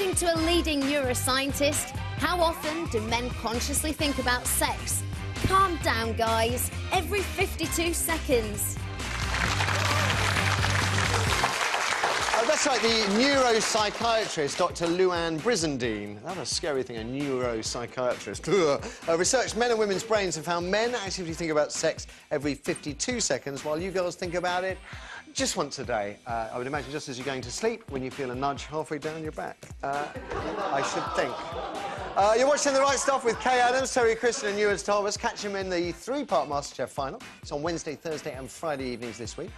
According to a leading neuroscientist, how often do men consciously think about sex? Calm down, guys. Every 52 seconds. That's right, the neuropsychiatrist, Dr. Luann Brizendine. That's a scary thing, a neuropsychiatrist. Researched men and women's brains and found men actively think about sex every 52 seconds, while you girls think about it just once a day. I would imagine just as you're going to sleep, when you feel a nudge halfway down your back. I should think. You're watching The Right Stuff with Kay Adams, Terry Christian and Ewan Thomas. Catch him in the three-part MasterChef final. It's on Wednesday, Thursday and Friday evenings this week.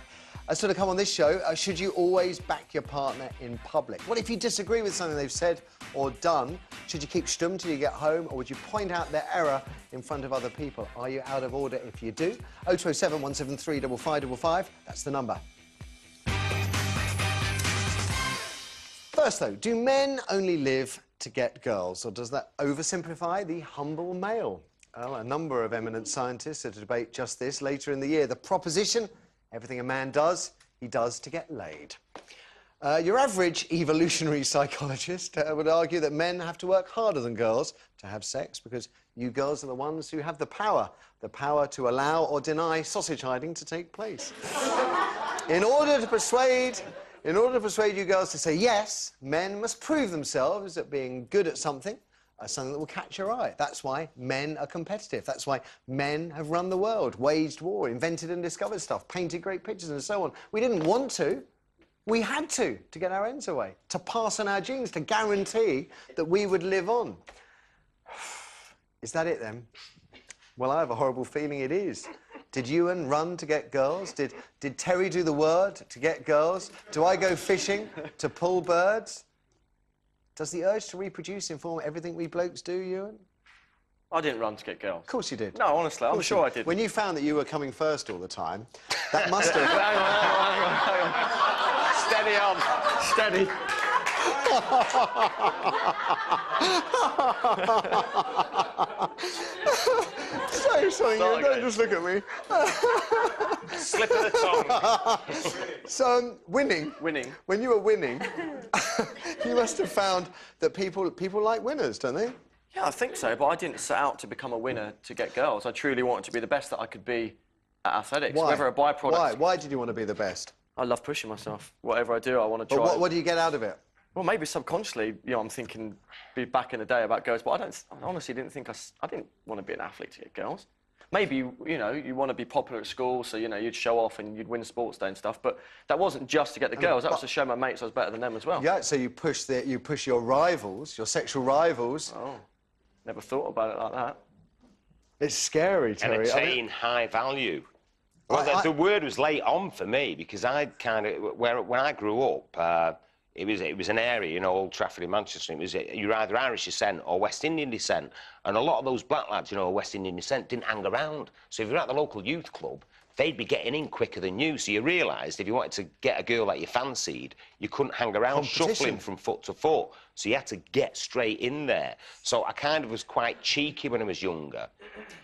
So to come on this show, should you always back your partner in public? What if you disagree with something they've said or done? Should you keep stum till you get home, or would you point out their error in front of other people? Are you out of order if you do? 0207 173 5555, that's the number. First, though, do men only live to get girls, or does that oversimplify the humble male? Well, a number of eminent scientists are to debate just this later in the year. The proposition: everything a man does, he does to get laid. Your average evolutionary psychologist would argue that men have to work harder than girls to have sex, because you girls are the ones who have the power to allow or deny sausage hiding to take place. In order to persuade you girls to say yes, men must prove themselves at being good at something that will catch your eye. That's why men are competitive. That's why men have run the world, waged war, invented and discovered stuff, painted great pictures and so on. We didn't want to. We had to get our ends away, to pass on our genes, to guarantee that we would live on. Is that it, then? Well, I have a horrible feeling it is. Did Ewan run to get girls? Did Terry do the word to get girls? Do I go fishing to pull birds? Does the urge to reproduce inform everything we blokes do, Ewan? I didn't run to get girls. Of course you did. No, honestly, I'm sure I did. When you found that you were coming first all the time, that must have... hang on. Steady on. Steady. Say something, Ewan. Don't just look at me. Slip of the tongue. So, winning. Winning. When you were winning, you must have found that people like winners, don't they? Yeah, I think so, but I didn't set out to become a winner to get girls. I truly wanted to be the best that I could be at athletics. Why? Whether a byproduct... Why did you want to be the best? I love pushing myself. Whatever I do, I want to try. But what do you get out of it? Well, maybe subconsciously, you know, I'm thinking be back in the day about girls, but I honestly didn't think I didn't want to be an athlete to get girls. Maybe, you know, you want to be popular at school, so, you know, you'd show off and you'd win sports day and stuff, but that wasn't just to get the girls, that was to show my mates I was better than them as well. Yeah, so you push your rivals, your sexual rivals. Oh, never thought about it like that. It's scary, Terry. And attain high value. Well, the word was late on for me, because I'd kind of, when I grew up, it was an area, you know, Old Trafford in Manchester. It was you're either Irish descent or West Indian descent, and a lot of those black lads, you know, West Indian descent, didn't hang around. So if you're at the local youth club, they'd be getting in quicker than you. So you realised if you wanted to get a girl that you fancied, you couldn't hang around shuffling from foot to foot. So you had to get straight in there. So I kind of was quite cheeky when I was younger.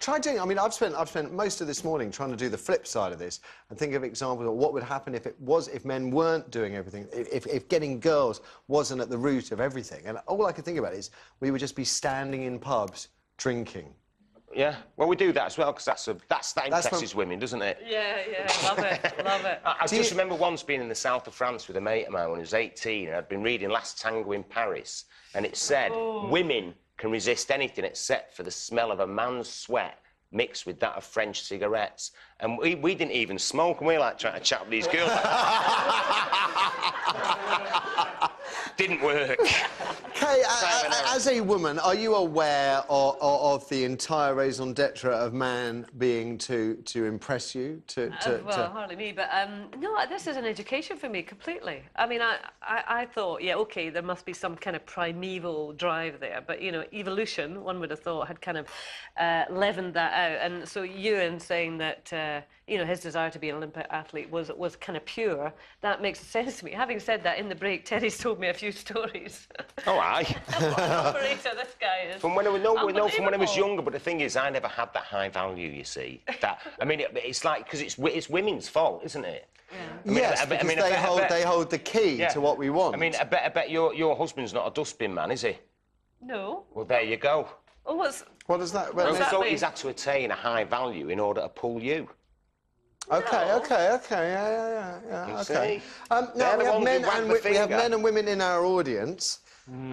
Try doing... I mean, I've spent most of this morning trying to do the flip side of this and think of examples of what would happen if men weren't doing everything, if getting girls wasn't at the root of everything. And all I could think about is we would just be standing in pubs drinking. Yeah, well, we do that as well, because that impresses women, doesn't it? Yeah, love it, love it. I just remember once being in the south of France with a mate of mine when I was 18, and I'd been reading Last Tango in Paris, and it said, women can resist anything except for the smell of a man's sweat mixed with that of French cigarettes. And we didn't even smoke, and we were like trying to chat with these girls. Didn't work. Kay, as a woman, are you aware of the entire raison d'etre of man being to impress you? Well, hardly me, but no, this is an education for me completely. I mean, I thought, yeah, OK, there must be some kind of primeval drive there, but, you know, evolution, one would have thought, had kind of leavened that out. And so Ewan saying that, you know, his desire to be an Olympic athlete was kind of pure, that makes sense to me. Having said that, in the break, Teddy's told me a few stories. Oh, aye. What an operator this guy is. From when I was younger, but the thing is, I never had that high value, you see. That, I mean, it's like, because it's women's fault, isn't it? Yes, because they hold the key to what we want. I mean, I bet your husband's not a dustbin man, is he? No. Well, there you go. Oh, what does that... What does that So mean? he's had to attain a high value in order to pull you. Okay, No. yeah, okay. See? Now, They're we the have, ones men who wag and the we have finger. men and women in our audience.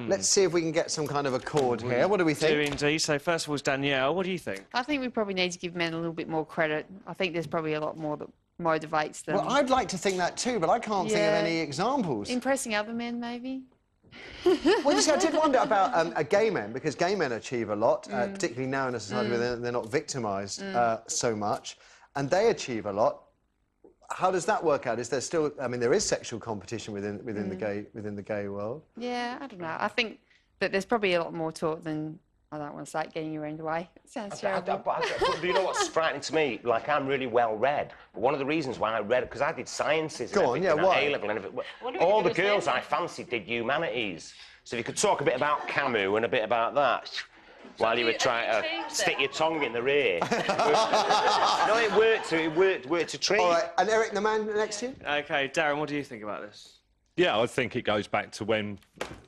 Let's see if we can get some kind of accord here. What do we Do think? indeed. So first of all, Danielle, what do you think? I think we probably need to give men a little bit more credit. I think there's probably a lot more that motivates them. Well, I'd like to think that too, but I can't think of Yeah. any examples. Impressing other men, maybe? Well, you see, I did wonder about gay men, because gay men achieve a lot, particularly now in a society where they're not victimised so much, and they achieve a lot. How does that work out? Is there still... I mean, there is sexual competition within the gay world. Yeah, I don't know. I think that there's probably a lot more to it than, I don't want to say it, getting your own way. It sounds terrible. But you know what's frightening to me? Like, I'm really well read. But one of the reasons why I read it, because I did sciences and everything at A-level and everything. All the girls I fancied did humanities. So if you could talk a bit about Camus and a bit about that, while you were trying to stick your tongue in the rear. No, it worked a treat. All right, and Eric, the man next to you? OK, Darren, what do you think about this? Yeah, I think it goes back to when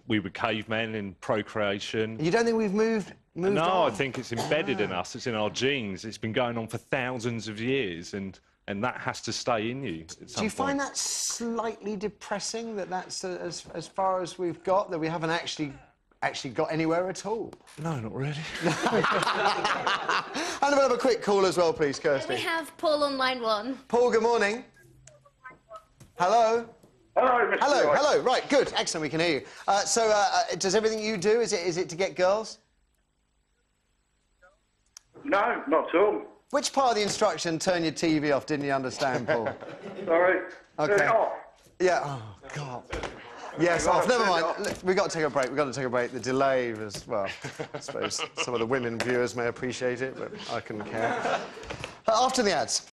we were cavemen in procreation. You don't think we've moved No, on? I think it's embedded in us. It's in our genes. It's been going on for thousands of years, and that has to stay in you at some Do you point. find that slightly depressing, that's as far as we've got, that we haven't actually got anywhere at all? No, not really. And we'll have a quick call as well, please, Kirsty. We have Paul on line 1. Paul, good morning. Hello? Hello, Mr. Hello, Roy. hello. Right, good. Excellent, we can hear you. So, does everything you do, is it to get girls? No, not at all. Which part of the instruction, turn your TV off, didn't you understand, Paul? Sorry. Okay. Turn it off. Yeah, oh, God. Yes, off. Never mind. We've got to take a break. We've got to take a break. The delay was, well, I suppose some of the women viewers may appreciate it, but I couldn't care. After the ads.